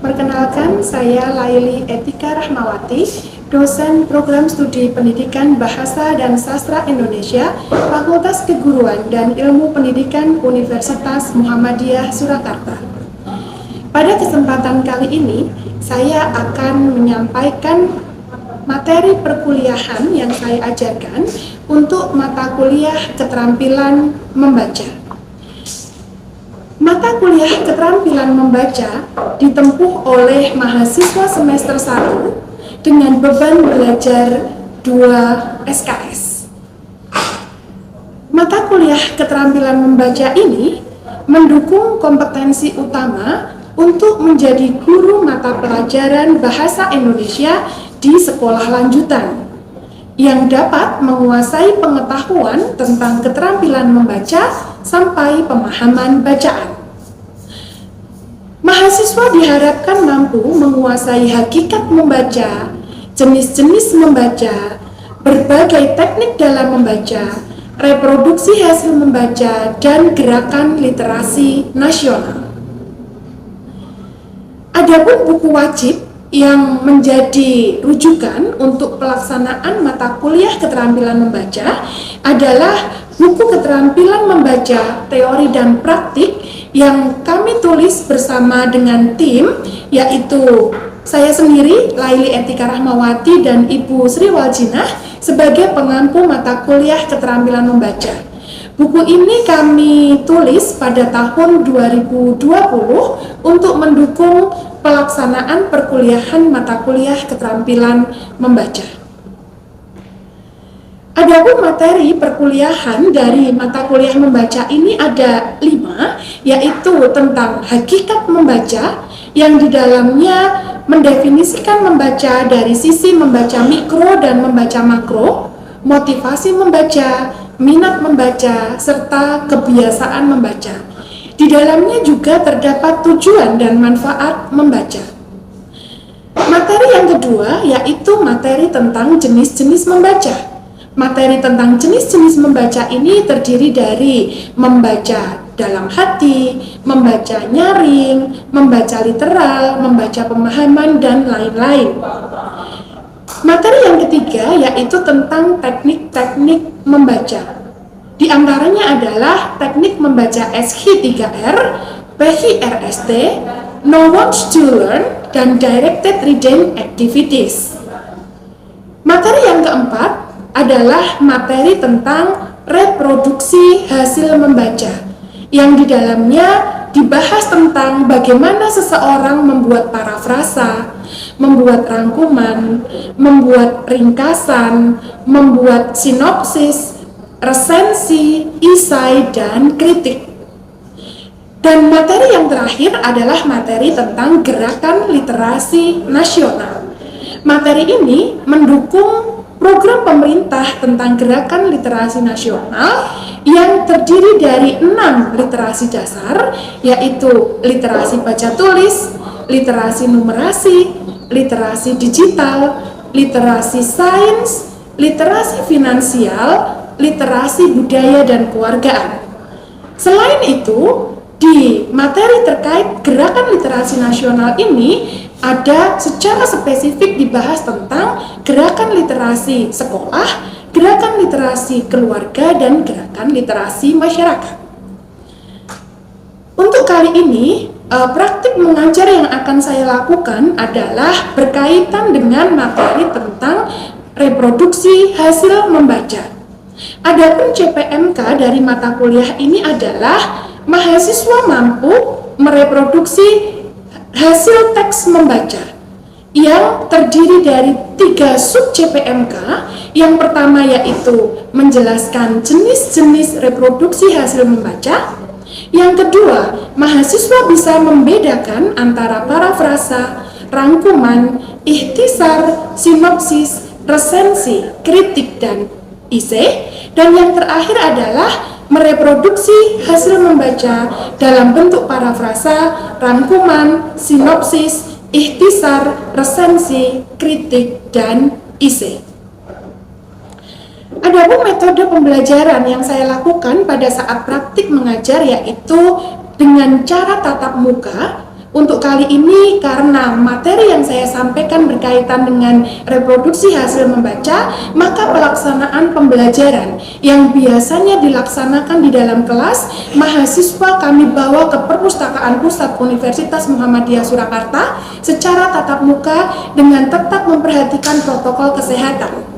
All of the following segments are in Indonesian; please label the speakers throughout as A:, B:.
A: Perkenalkan, saya Laili Etika Rahmawati, dosen Program Studi Pendidikan Bahasa dan Sastra Indonesia, Fakultas Keguruan dan Ilmu Pendidikan Universitas Muhammadiyah Surakarta. Pada kesempatan kali ini, saya akan menyampaikan materi perkuliahan yang saya ajarkan untuk mata kuliah keterampilan membaca. Mata kuliah keterampilan membaca ditempuh oleh mahasiswa semester 1 dengan beban belajar 2 SKS. Mata kuliah keterampilan membaca ini mendukung kompetensi utama untuk menjadi guru mata pelajaran bahasa Indonesia di sekolah lanjutan yang dapat menguasai pengetahuan tentang keterampilan membaca sampai pemahaman bacaan. Mahasiswa diharapkan mampu menguasai hakikat membaca, jenis-jenis membaca, berbagai teknik dalam membaca, reproduksi hasil membaca, dan gerakan literasi nasional. Adapun buku wajib yang menjadi rujukan untuk pelaksanaan mata kuliah keterampilan membaca adalah buku keterampilan membaca teori dan praktik yang kami tulis bersama dengan tim, yaitu saya sendiri, Laili Etika Rahmawati, dan Ibu Sri Waljinah sebagai pengampu mata kuliah keterampilan membaca. Buku ini kami tulis pada tahun 2020 untuk mendukung pelaksanaan perkuliahan mata kuliah keterampilan membaca. Adapun materi perkuliahan dari mata kuliah membaca ini ada 5, yaitu tentang hakikat membaca yang di dalamnya mendefinisikan membaca dari sisi membaca mikro dan membaca makro, motivasi membaca, minat membaca, serta kebiasaan membaca. Di dalamnya juga terdapat tujuan dan manfaat membaca. Materi yang kedua yaitu materi tentang jenis-jenis membaca. Materi tentang jenis-jenis membaca ini terdiri dari membaca dalam hati, membaca nyaring, membaca literal, membaca pemahaman, dan lain-lain. Materi yang ketiga yaitu tentang teknik-teknik membaca. Di antaranya adalah teknik membaca SH3R, PHRST, Know Watch to Learn, dan Directed Reading Activities. Materi yang keempat adalah materi tentang reproduksi hasil membaca, yang di dalamnya dibahas tentang bagaimana seseorang membuat parafrasa, membuat rangkuman, membuat ringkasan, membuat sinopsis, resensi, isai, dan kritik. Dan materi yang terakhir adalah materi tentang gerakan literasi nasional. Materi ini mendukung program pemerintah tentang gerakan literasi nasional yang terdiri dari 6 literasi dasar, yaitu literasi baca tulis, literasi numerasi, literasi digital, literasi sains, literasi finansial, literasi budaya dan kewargaan. Selain itu, di materi terkait gerakan literasi nasional ini ada secara spesifik dibahas tentang gerakan literasi sekolah, gerakan literasi keluarga, dan gerakan literasi masyarakat. Untuk kali ini, praktik mengajar yang akan saya lakukan adalah berkaitan dengan materi tentang reproduksi hasil membaca. Adapun CPMK dari mata kuliah ini adalah mahasiswa mampu mereproduksi hasil teks membaca yang terdiri dari 3 sub CPMK. Yang pertama yaitu menjelaskan jenis-jenis reproduksi hasil membaca. Yang kedua, mahasiswa bisa membedakan antara parafrasa, rangkuman, ikhtisar, sinopsis, resensi, kritik, dan isai. Dan yang terakhir adalah mereproduksi hasil membaca dalam bentuk parafrasa, rangkuman, sinopsis, ikhtisar, resensi, kritik, dan isai. Adapun metode pembelajaran yang saya lakukan pada saat praktik mengajar yaitu dengan cara tatap muka, Untuk kali ini karena materi yang saya sampaikan berkaitan dengan reproduksi hasil membaca, maka pelaksanaan pembelajaran yang biasanya dilaksanakan di dalam kelas, mahasiswa kami bawa ke Perpustakaan Pusat Universitas Muhammadiyah Surakarta secara tatap muka dengan tetap memperhatikan protokol kesehatan.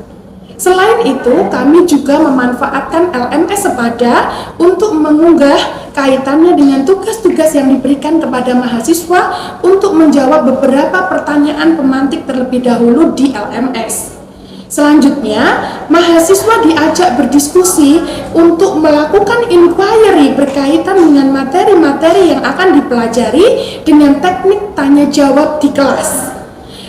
A: Selain itu, kami juga memanfaatkan LMS Sepada untuk mengunggah kaitannya dengan tugas-tugas yang diberikan kepada mahasiswa untuk menjawab beberapa pertanyaan pemantik terlebih dahulu di LMS. Selanjutnya, mahasiswa diajak berdiskusi untuk melakukan inquiry berkaitan dengan materi-materi yang akan dipelajari dengan teknik tanya jawab di kelas.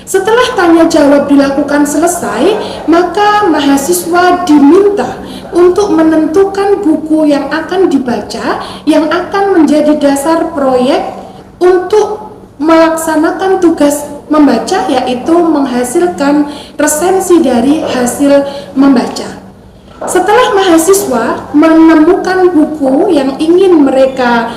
A: Setelah tanya jawab dilakukan selesai, maka mahasiswa diminta untuk menentukan buku yang akan dibaca yang akan menjadi dasar proyek untuk melaksanakan tugas membaca, yaitu menghasilkan resensi dari hasil membaca. Setelah mahasiswa menemukan buku yang ingin mereka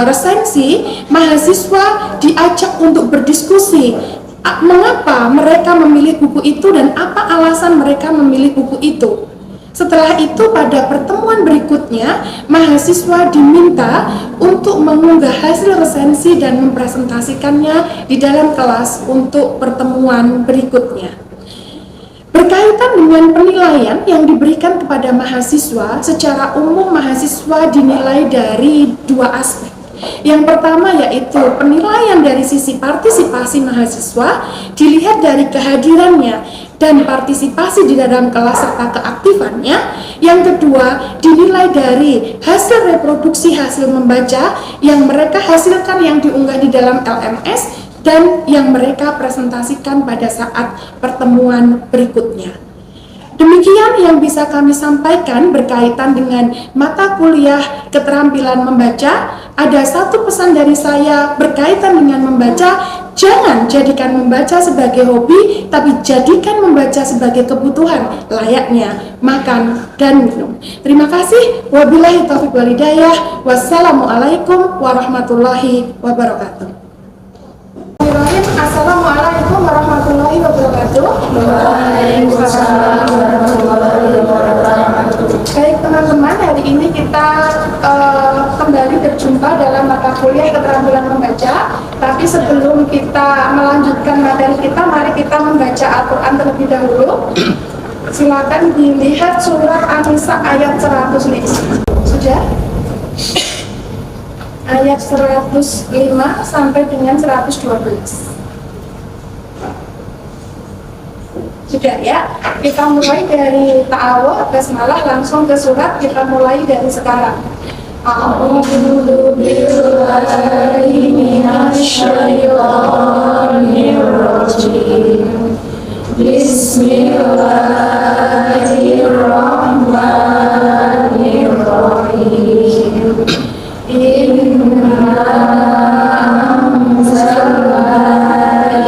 A: resensi, mahasiswa diajak untuk berdiskusi mengapa mereka memilih buku itu dan apa alasan mereka memilih buku itu. Setelah itu pada pertemuan berikutnya, mahasiswa diminta untuk mengunggah hasil resensi dan mempresentasikannya di dalam kelas untuk pertemuan berikutnya. Berkaitan dengan penilaian yang diberikan kepada mahasiswa, secara umum mahasiswa dinilai dari dua aspek. Yang pertama yaitu penilaian dari sisi partisipasi mahasiswa dilihat dari kehadirannya dan partisipasi di dalam kelas serta keaktifannya. Yang kedua dinilai dari hasil reproduksi hasil membaca yang mereka hasilkan yang diunggah di dalam LMS dan yang mereka presentasikan pada saat pertemuan berikutnya. Demikian yang bisa kami sampaikan berkaitan dengan mata kuliah keterampilan membaca. Ada satu pesan dari saya berkaitan dengan membaca, jangan jadikan membaca sebagai hobi, tapi jadikan membaca sebagai kebutuhan layaknya makan dan minum. Terima kasih. Wabillahi taufiq wal hidayah. Wassalamualaikum warahmatullahi wabarakatuh. Assalamualaikum warahmatullahi wabarakatuh. Waalaikumsalam warahmatullahi wabarakatuh. Baik teman-teman, hari ini kita kembali berjumpa dalam mata kuliah keterampilan membaca. Tapi sebelum kita melanjutkan materi kita, mari kita membaca Al-Quran terlebih dahulu. Silakan dilihat surat An-Nisa ayat 105. Sudah? Ayat 105 sampai dengan 112. Sudah ya, kita mulai dari ta'awud, basmalah, langsung ke surat. Kita mulai dari sekarang. A'udzu billahi minasyaitonir rajim. Bismillahirrahmanirrahim. Inna anzalna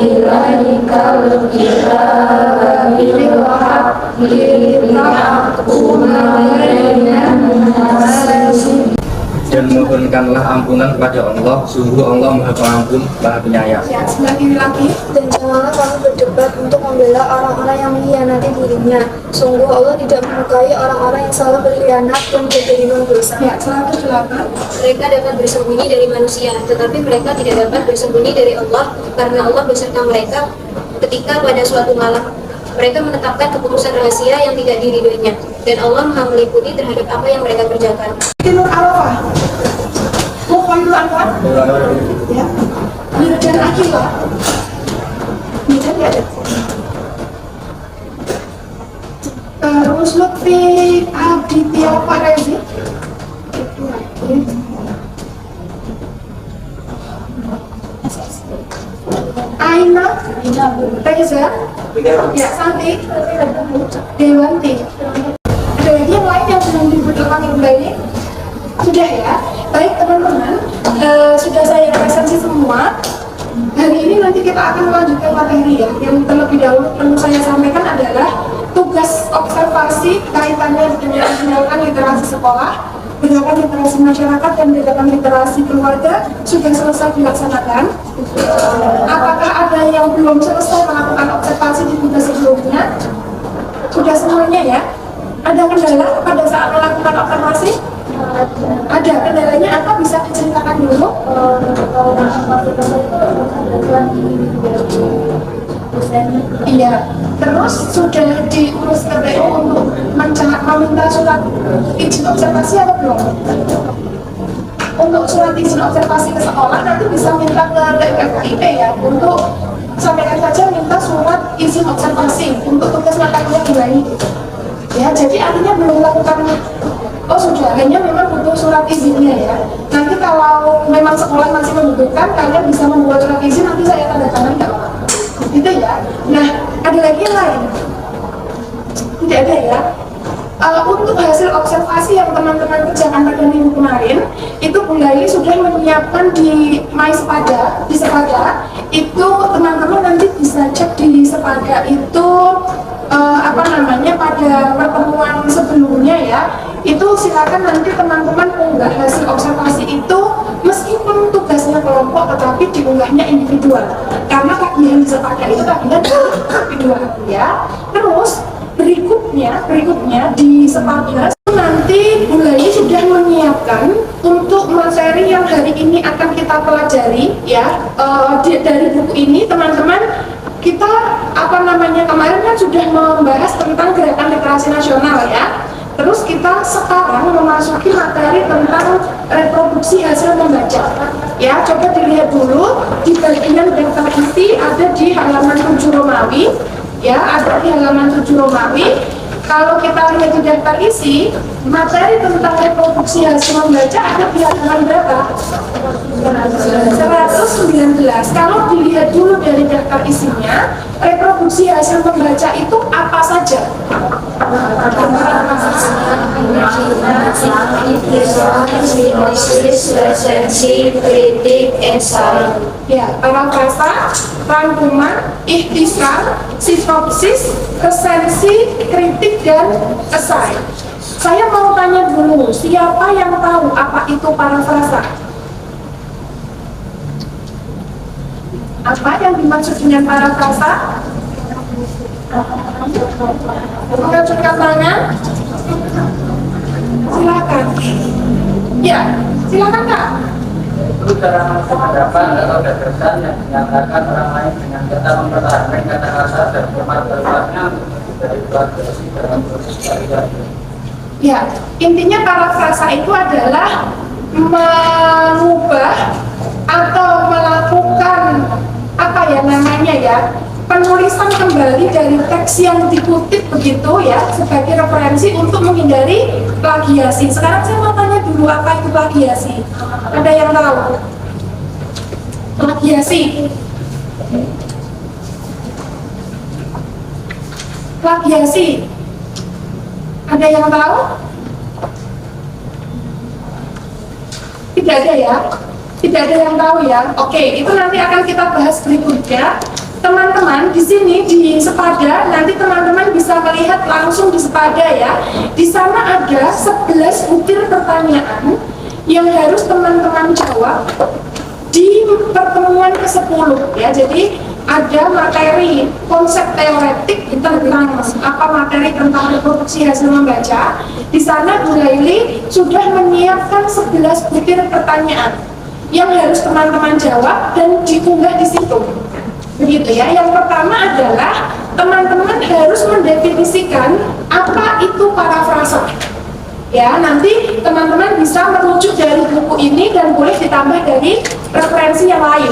A: ilaikal kitaba bil haqqi litahkuma bainan nasi.
B: Dan mohonkanlah ampunan kepada Allah, sungguh Allah Maha Pengampun, Maha Penyayang.
A: Ya, sebelah kiri lagi.
C: Dan janganlah kamu berdebat untuk membela orang-orang yang mengkhianati dirinya. Sungguh Allah tidak menyukai orang-orang yang selalu berkhianat dan bergelimang dosa.
A: Ya, 108.
D: Mereka dapat bersembunyi dari manusia, tetapi mereka tidak dapat bersembunyi dari Allah, karena Allah beserta mereka ketika pada suatu malam mereka menetapkan keputusan rahasia yang tidak diridhoinya, dan Allah Maha meliputi terhadap apa yang mereka kerjakan.
A: Nur Arafah. Mukhayul Anwar. Ya. Mirdan Akila. Mirdan ya ada. Terus Lutfi Aditya Parezi. Aina Reza. Ya, Santi Dewanti. Ada lagi yang lain yang belum dibutuhkan kembali? Sudah ya? Baik teman-teman, sudah saya presentasi semua. Hari ini nanti kita akan melanjutkan materi ya. Yang terlebih dahulu perlu saya sampaikan adalah tugas observasi kaitannya dengan mengenalkan literasi sekolah. gerakan literasi masyarakat dan gerakan literasi keluarga sudah selesai dilaksanakan. Apakah ada yang belum selesai melakukan observasi di tugas sebelumnya? Sudah semuanya ya? Ada kendala pada saat melakukan observasi? Ada. Kendalanya apa? Bisa diceritakan dulu? Iya. Terus sudah diurus KPU untuk meminta surat izin observasi atau belum? Untuk surat izin observasi ke sekolah nanti bisa minta ke DKIP ya, untuk sampaikan saja minta surat izin observasi untuk tugas mata kuliah mulai. Ya, jadi artinya belum melakukan. Oh sudah, hanya memang butuh surat izinnya ya. Nanti kalau memang sekolah masih membutuhkan, kalian bisa membuat surat izin, nanti saya tanda tangan nggak apa-apa. Gitu ya. Nah, ada lagi yang lain? Tidak ada ya. Untuk hasil observasi yang teman-teman kerjakan pada minggu kemarin, itu Bu Laili sudah menyiapkan di Sepada, di Sepada itu teman-teman nanti bisa cek di Sepada itu pada pertemuan sebelumnya ya, itu silakan nanti teman-teman unggah hasil observasi itu meskipun tugasnya kelompok tetapi diunggahnya individual karena kajian di Sepada itu kajian individual ya. Terus berikutnya di Sepada nanti Bu Laili sudah menyiapkan untuk materi yang hari ini akan kita pelajari ya, dari buku ini teman-teman. Kita kemarin kan sudah membahas tentang gerakan literasi nasional ya. Terus kita sekarang memasuki materi tentang reproduksi hasil membaca. Ya, coba dilihat dulu di bagian daftar isi ada di halaman 7 Romawi. Ya, ada di halaman 7 Romawi. Kalau kita lihat di daftar isi, materi tentang reproduksi hasil membaca ada di halaman berapa? 119. Kalau dilihat dulu dari daftar isinya, reproduksi hasil membaca itu apa saja? Ya, parafrasa, rangkuman, ikhtisar, sinopsis, resensi, kritik, dan esai. Saya mau tanya dulu, siapa yang tahu apa itu parafrasa? Apa yang dimaksud dengan parafrasa? Mengacungkan tangan? Silakan. Ya, silakan Kak.
E: Itu cara pendapat atau gagasan yang dinyatakan orang lain dengan kata mempertahankan kata kata dan format berubahnya dari variasi dalam proses karya.
A: Ya, intinya parafrasa itu adalah mengubah atau melakukan penulisan kembali dari teks yang dikutip begitu ya sebagai referensi untuk menghindari plagiasi. Sekarang saya mau tanya dulu, apa itu plagiasi? Ada yang tahu? Plagiasi. Plagiasi. Ada yang tahu? Tidak ada ya? Tidak ada yang tahu ya? Oke, itu nanti akan kita bahas berikutnya. Teman-teman di sini di Sepada, nanti teman-teman bisa melihat langsung di Sepada ya. Di sana ada 11 butir pertanyaan yang harus teman-teman jawab di pertemuan ke-10 ya. Jadi ada materi konsep teoretik tentang apa materi tentang reproduksi hasil membaca. Di sana Bu Laili sudah menyiapkan 11 butir pertanyaan yang harus teman-teman jawab dan diunggah di situ. Begitu ya. Yang pertama adalah teman-teman harus mendefinisikan apa itu parafrasa. Ya, nanti teman-teman bisa merujuk dari buku ini dan boleh ditambah dari referensi yang lain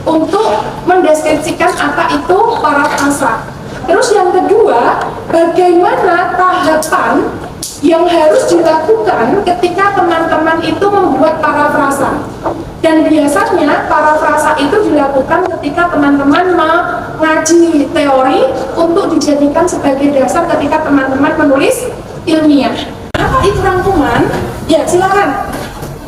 A: untuk mendeskripsikan apa itu parafrasa. Terus yang kedua, bagaimana tahapan yang harus dilakukan ketika teman-teman itu membuat parafrasa. Dan biasanya parafrasa itu dilakukan ketika teman-teman mengaji teori untuk dijadikan sebagai dasar ketika teman-teman menulis ilmiah. Apa itu rangkuman? Ya, silakan.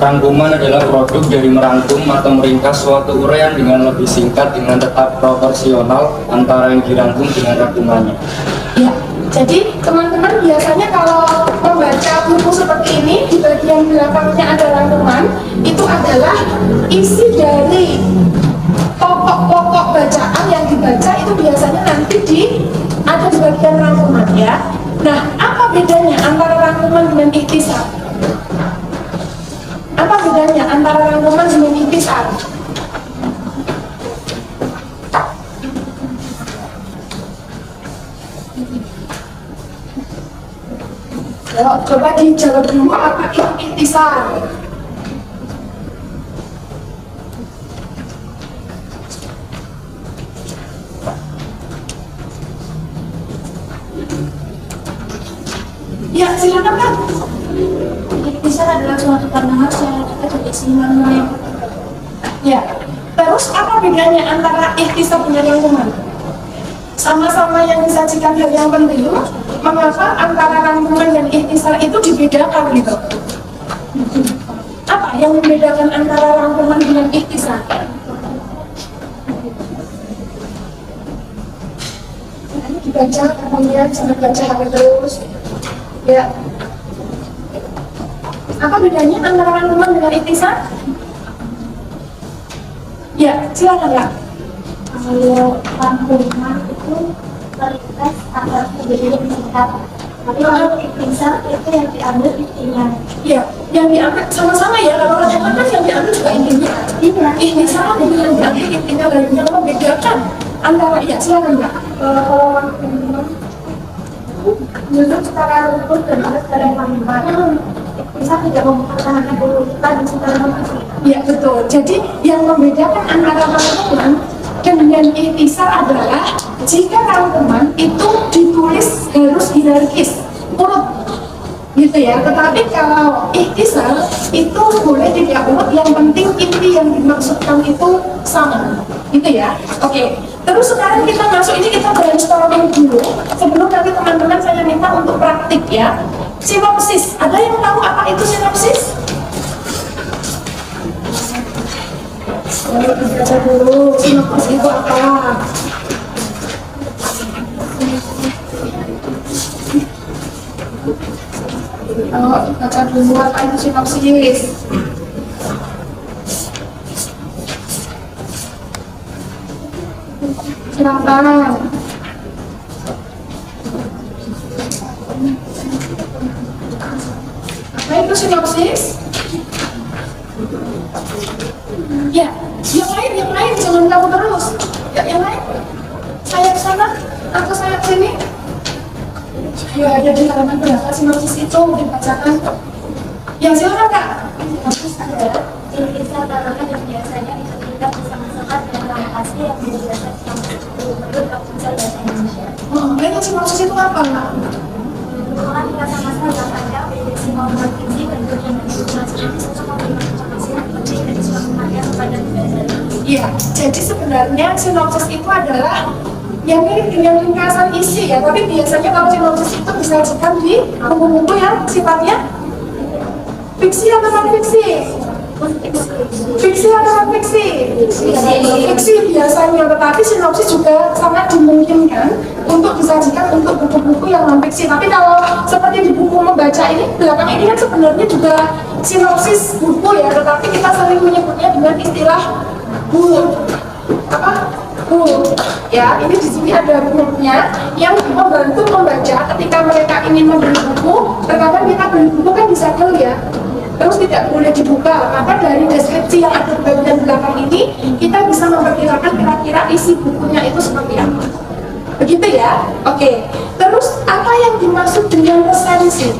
B: Rangkuman adalah produk dari merangkum atau meringkas suatu uraian dengan lebih singkat dengan tetap proporsional antara yang dirangkum dengan rangkumannya.
A: Ya, jadi teman-teman biasanya kalau membaca buku seperti ini, di bagian belakangnya ada rangkuman, itu adalah isi dari pokok-pokok bacaan yang dibaca itu biasanya nanti ada di bagian rangkuman ya. Nah, apa bedanya antara rangkuman dengan ikhtisar? Apa bedanya antara rangkuman dengan ikhtisar? Coba dijawab dulu, apa itu ikhtisar? Ya, silakan Kak.
C: Ikhtisar adalah suatu pandangan secara dekat dari kesimpulan yang
A: Ya, terus apa bedanya antara ikhtisar dengan rangkuman? Sama-sama yang disajikan hal yang penting, mengapa antara rangkuman dan ikhtisar itu dibedakan gitu? Apa yang membedakan antara rangkuman dengan ikhtisar? Ini dibaca, kemudian jangan baca HP terus. Ya. Apa bedanya antara rangkuman dengan ikhtisar? Ya, silakan Kak.
C: kalau rangkuman itu terikat atas kejadian singkat. Tapi kalau ikhtisar itu yang diambil intinya.
A: Ya, yang diambil sama-sama ya. Kalau rangkuman kan yang diambil juga intinya.
C: Iya.
A: Ikhtisar kan juga yang diambil intinya dan yang membedakan antara ya silakan Kak.
C: Kalau rangkuman menurut secara ukur dan secara rangkuman ikhtisar tidak mempertahankan urutan secara mempertahankan.
A: Ya betul. Jadi yang membedakan antara rangkuman dengan ikhtisar adalah jika rangkuman itu ditulis harus hierarkis, urut, gitu ya. Tetapi kalau ikhtisar itu boleh tidak urut, yang penting inti yang dimaksudkan itu sama, gitu ya. Oke. Terus sekarang kita masuk ini, kita brainstorming dulu. Sebelum nanti teman-teman saya minta untuk praktik ya. Sinopsis. Ada yang tahu apa itu sinopsis? Baca dulu, sinopsis itu apa? Baca dulu apa itu sinopsis. Silakan. Apa itu sinopsis? Ya, yang lain jangan kamu terus. Ya, yang lain. Saya ke sana atau saya ke sini? Ya, ada di halaman berapa sinopsis itu dibacakan? Ya, silakan Kak.
C: Sinopsis adalah intisar kata-kata yang biasanya diterima bersama-sama dengan nama asli yang dijelaskan menurut Komisar Bahasa Indonesia.
A: Lalu sinopsis itu apa Kak?
C: Merupakan kata-kata yang panjang berisi maupun fiksi bentuk yang dimaksudkan untuk memberikan informasi yang penting dari suatu karya kepada pembaca.
A: Iya, jadi sebenarnya sinopsis itu adalah yang mirip dengan ringkasan isi ya, tapi biasanya kalau sinopsis itu disajikan di buku-buku yang sifatnya fiksi atau non-fiksi? Fiksi atau non-fiksi? Fiksi biasanya, tetapi sinopsis juga sangat dimungkinkan untuk disajikan untuk buku-buku yang non-fiksi. Tapi kalau seperti di buku membaca ini, belakang ini kan sebenarnya juga sinopsis buku ya, tetapi kita sering menyebutnya dengan istilah buku. Apa? Buku. Ya, ini di sini ada bukunya yang membantu membaca ketika mereka ingin membeli buku. Terkadang kita beli buku kan disegel ya, terus tidak boleh dibuka. Maka dari deskripsi yang ada di bagian belakang ini, kita bisa memperkirakan kira-kira isi bukunya itu seperti apa. Begitu ya? Oke. Terus apa yang dimaksud dengan resensi?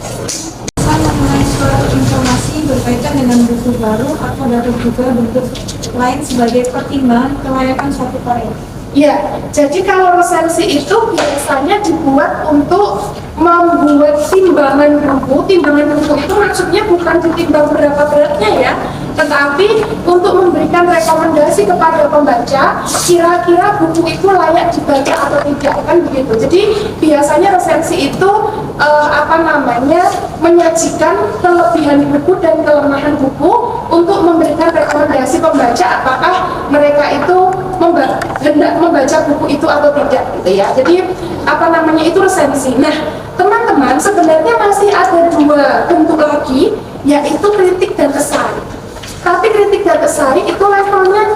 F: Mengenai suatu informasi berkaitan dengan buku baru atau dapat juga bentuk lain sebagai pertimbangan kelayakan suatu karya.
A: Ya, jadi kalau resensi itu biasanya dibuat untuk membuat timbangan buku. Timbangan buku itu maksudnya bukan ditimbang berapa beratnya ya, tetapi untuk memberikan rekomendasi kepada pembaca kira-kira buku itu layak dibaca atau tidak, kan begitu. Jadi biasanya resensi itu menyajikan kelebihan buku dan kelemahan buku untuk memberikan rekomendasi pembaca apakah mereka itu hendak membaca membaca buku itu atau tidak gitu ya. Jadi apa namanya itu resensi. Nah teman-teman, sebenarnya masih ada dua bentuk lagi, yaitu kritik dan esai. Tapi kritik dan esai itu levelnya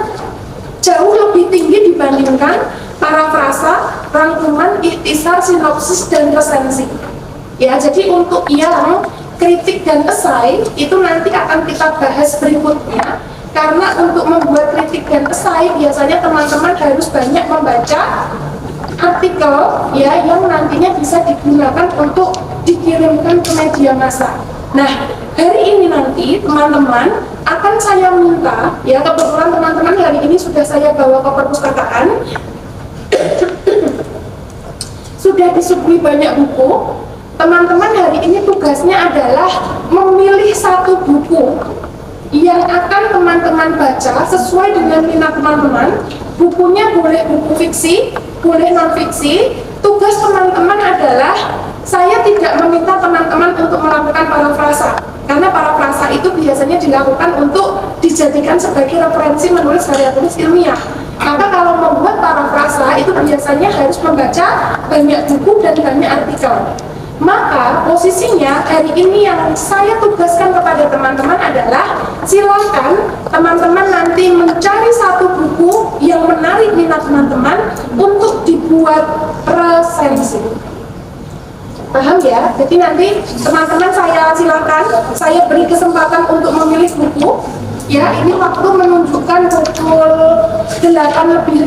A: jauh lebih tinggi dibandingkan parafrasa, rangkuman, ikhtisar, sinopsis, dan resensi. Ya, jadi untuk yang kritik dan esai itu nanti akan kita bahas berikutnya. Karena untuk membuat kritik dan esai biasanya teman-teman harus banyak membaca artikel ya yang nantinya bisa digunakan untuk dikirimkan ke media massa. Nah, hari ini nanti teman-teman akan saya minta, ya kebetulan teman-teman hari ini sudah saya bawa ke perpustakaan, sudah disuguhi banyak buku. Teman-teman hari ini tugasnya adalah memilih satu buku yang akan teman-teman baca sesuai dengan minat teman-teman. Bukunya boleh buku fiksi, boleh non-fiksi. Tugas teman-teman adalah, saya tidak meminta teman-teman untuk melakukan parafrasa, karena parafrasa itu biasanya dilakukan untuk dijadikan sebagai referensi menulis karya tulis ilmiah. Maka kalau membuat parafrasa itu biasanya harus membaca banyak buku dan banyak artikel. Maka posisinya hari ini yang saya tugaskan kepada teman-teman adalah silakan teman-teman nanti mencari satu buku yang menarik minat teman-teman untuk dibuat resensi. Paham ya? Jadi nanti teman-teman saya silakan, saya beri kesempatan untuk memilih buku. Ya, ini waktu menunjukkan pukul 8:50.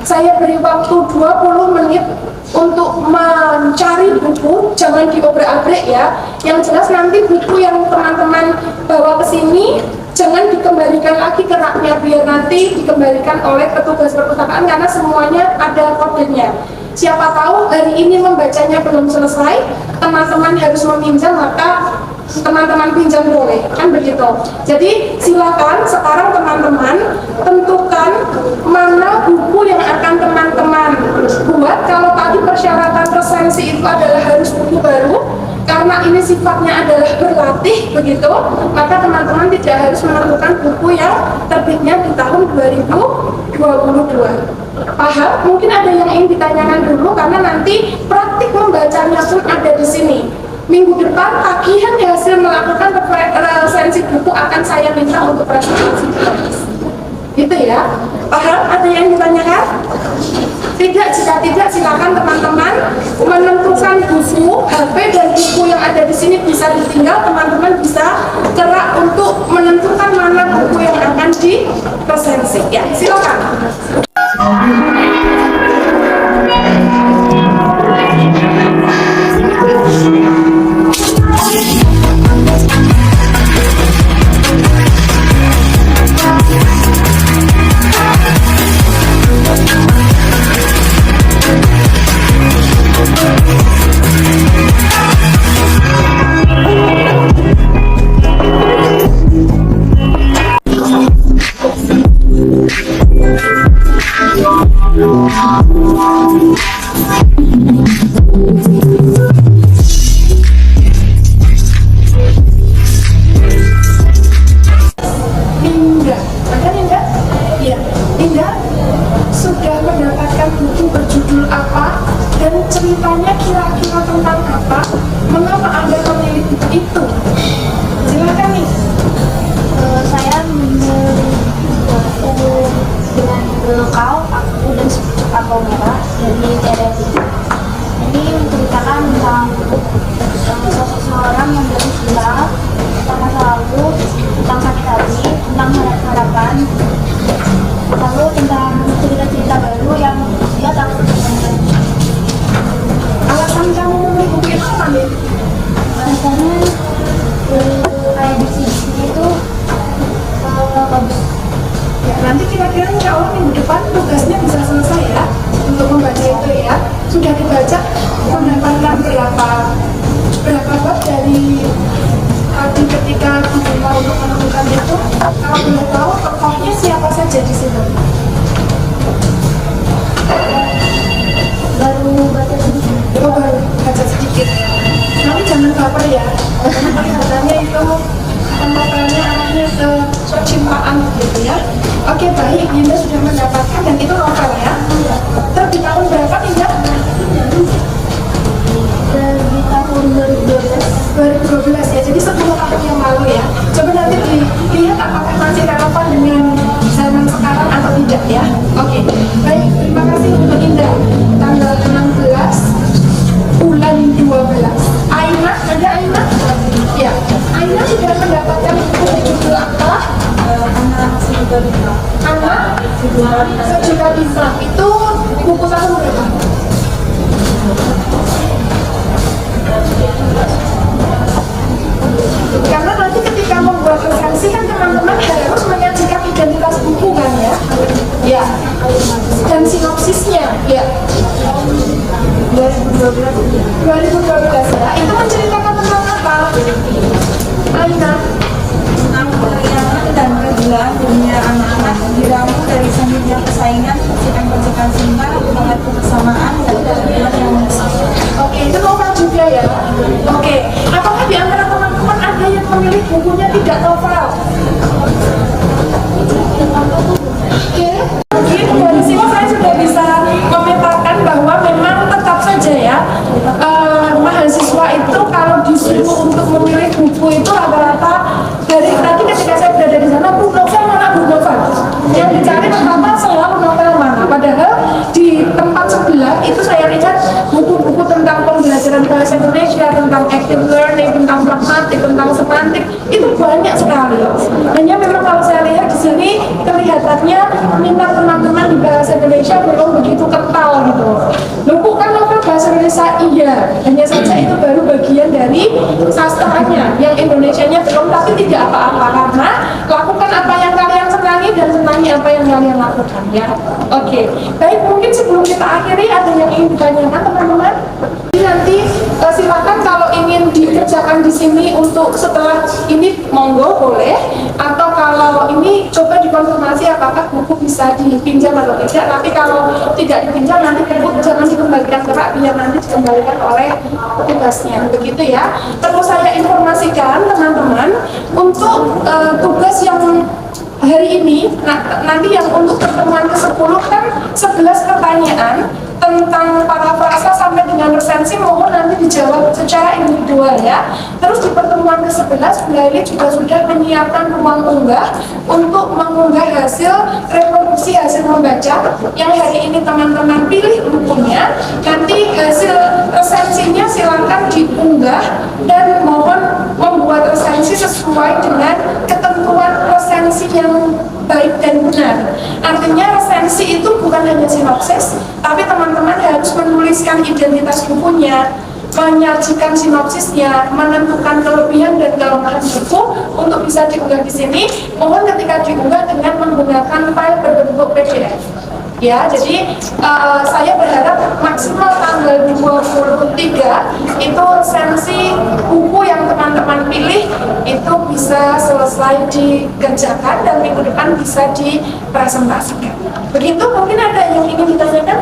A: Saya beri waktu 20 menit untuk mencari buku, jangan diobrak-abrik ya. Yang jelas nanti buku yang teman-teman bawa ke sini jangan dikembalikan lagi ke raknya, biar nanti dikembalikan oleh petugas perpustakaan karena semuanya ada kodenya. Siapa tahu hari ini membacanya belum selesai, teman-teman harus meminjam, maka teman-teman pinjam boleh, kan begitu. Jadi silakan sekarang teman-teman tentukan mana buku yang akan teman-teman buat. Kalau tadi persyaratan resensi itu adalah harus buku baru, karena ini sifatnya adalah berlatih begitu, maka teman-teman tidak harus menentukan buku yang terbitnya di tahun 2022. Paham? Mungkin ada yang ingin ditanyakan dulu karena nanti praktik membacanya pun ada di sini. Minggu depan tagihan hasil melakukan resensi buku akan saya minta untuk presentasi. Gitu ya? Paham? Ada yang ditanyakan? Tidak, jika tidak silakan teman-teman menentukan buku, HP dan buku yang ada di sini bisa ditinggal, teman-teman bisa gerak untuk menentukan mana buku yang akan diresensi. Ya, silakan. Ceritanya kira-kira tentang apa? Mengapa Anda memilih buku itu? Silakan nih.
C: Saya memilih buku dengan kaum aku dan sepucuk apel merah dari TRT. Ini menceritakan tentang sosok seorang yang berhijrah, tentang masa lalu, tentang sakit hati, tentang harapan, lalu tentang cerita-cerita baru yang dia takut.
A: Alasan kamu memilih buku itu apa nih?
C: Alasannya kayak di sini itu bagus.
A: Ya, nanti kira-kira insya Allah minggu depan tugasnya bisa selesai ya untuk membaca itu ya. Sudah dibaca mendapatkan berapa bab dari tadi ketika diminta untuk menentukan itu. Kalau boleh tahu tokohnya siapa saja di situ?
C: Baru baca sedikit.
A: Oh, baru baca sedikit. Nanti jangan baper ya. Karena kelihatannya itu novelnya arahnya ke percintaan gitu ya. Oke, baik, Yunda sudah mendapatkan dan itu novel ya. sinopsisnya ya. 2012 ya. Itu menceritakan tentang apa? Aina.
F: Tentang keriangan dan kegilaan dunia anak-anak diramu dari seninya persaingan, percikan-percikan cinta, mengerti kesamaan, dan kebenaran yang besar.
A: Oke, itu novel juga ya. Oke, apakah di antara teman-teman ada yang memilih bukunya tidak novel? Oke, mungkin dari sini saya sudah bisa komentarkan bahwa memang tetap saja ya mahasiswa itu kalau disuruh untuk memilih buku itu rata-rata dari tadi ketika saya berada di sana buku novel mana buku novel yang dicari pertama selalu novel mana, padahal di tempat sebelah itu saya lihat buku-buku tentang pembelajaran bahasa Indonesia, tentang active learning, tentang pragmatik, tentang semantik itu banyak sekali. Hanya memang kalau saya lihat di sini kelihatannya minat teman-teman di bahasa Indonesia belum begitu kental gitu. Buku kan novel bahasa Indonesia iya, hanya saja itu baru bagian dari sastranya, yang Indonesianya belum, tapi tidak apa-apa karena lakukan apa yang kalian senangi dan senangi apa yang kalian lakukan ya. Oke, baik, mungkin sebelum kita akhiri ada yang ingin ditanyakan teman-teman? Nanti silakan kalau ingin dikerjakan di sini untuk setelah ini monggo boleh, atau kalau ini coba dikonfirmasi apakah buku bisa dipinjam atau tidak. Tapi kalau tidak dipinjam nanti buku jangan dikembalikan ke Pak, biar nanti dikembalikan oleh tugasnya, begitu ya. Perlu saya informasikan teman-teman untuk tugas yang hari ini, nanti yang untuk pertemuan ke-10 kan 11 pertanyaan tentang parafrasa sampai dengan resensi, mohon nanti dijawab secara individual ya. Terus di pertemuan ke-11 Bu Laili juga sudah menyiapkan ruang unggah untuk mengunggah hasil reproduksi hasil membaca yang hari ini teman-teman pilih bukunya. Nanti hasil resensinya silakan diunggah dan mohon membuat resensi sesuai dengan ketentuan resensi yang baik dan benar. Artinya resensi itu bukan hanya sinopsis, tapi teman-teman harus menuliskan identitas bukunya, menyajikan sinopsisnya, menentukan kelebihan dan kelemahan buku untuk bisa diunggah di sini. Mohon ketika diunggah dengan menggunakan file berbentuk PDF. Ya, jadi saya berharap maksimal tanggal 23 itu resensi buku yang teman-teman pilih itu bisa selesai dikerjakan dan minggu depan bisa dipresentasikan. Begitu, mungkin ada yang ingin ditanyakan?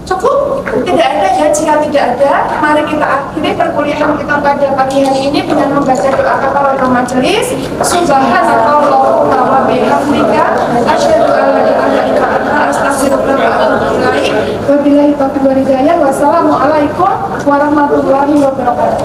A: Cukup? Tidak ada ya. Jika tidak ada, mari kita akhiri perkuliahan kita pada pagi hari ini dengan membaca doa kafaratul majelis. Subhanakallahumma wa bihamdika asyhadu an la ilaha illa anta astaghfiruka wa atubu ilaik. Wabillahi taufiq wal hidayah. Wassalamualaikum warahmatullahi wabarakatuh.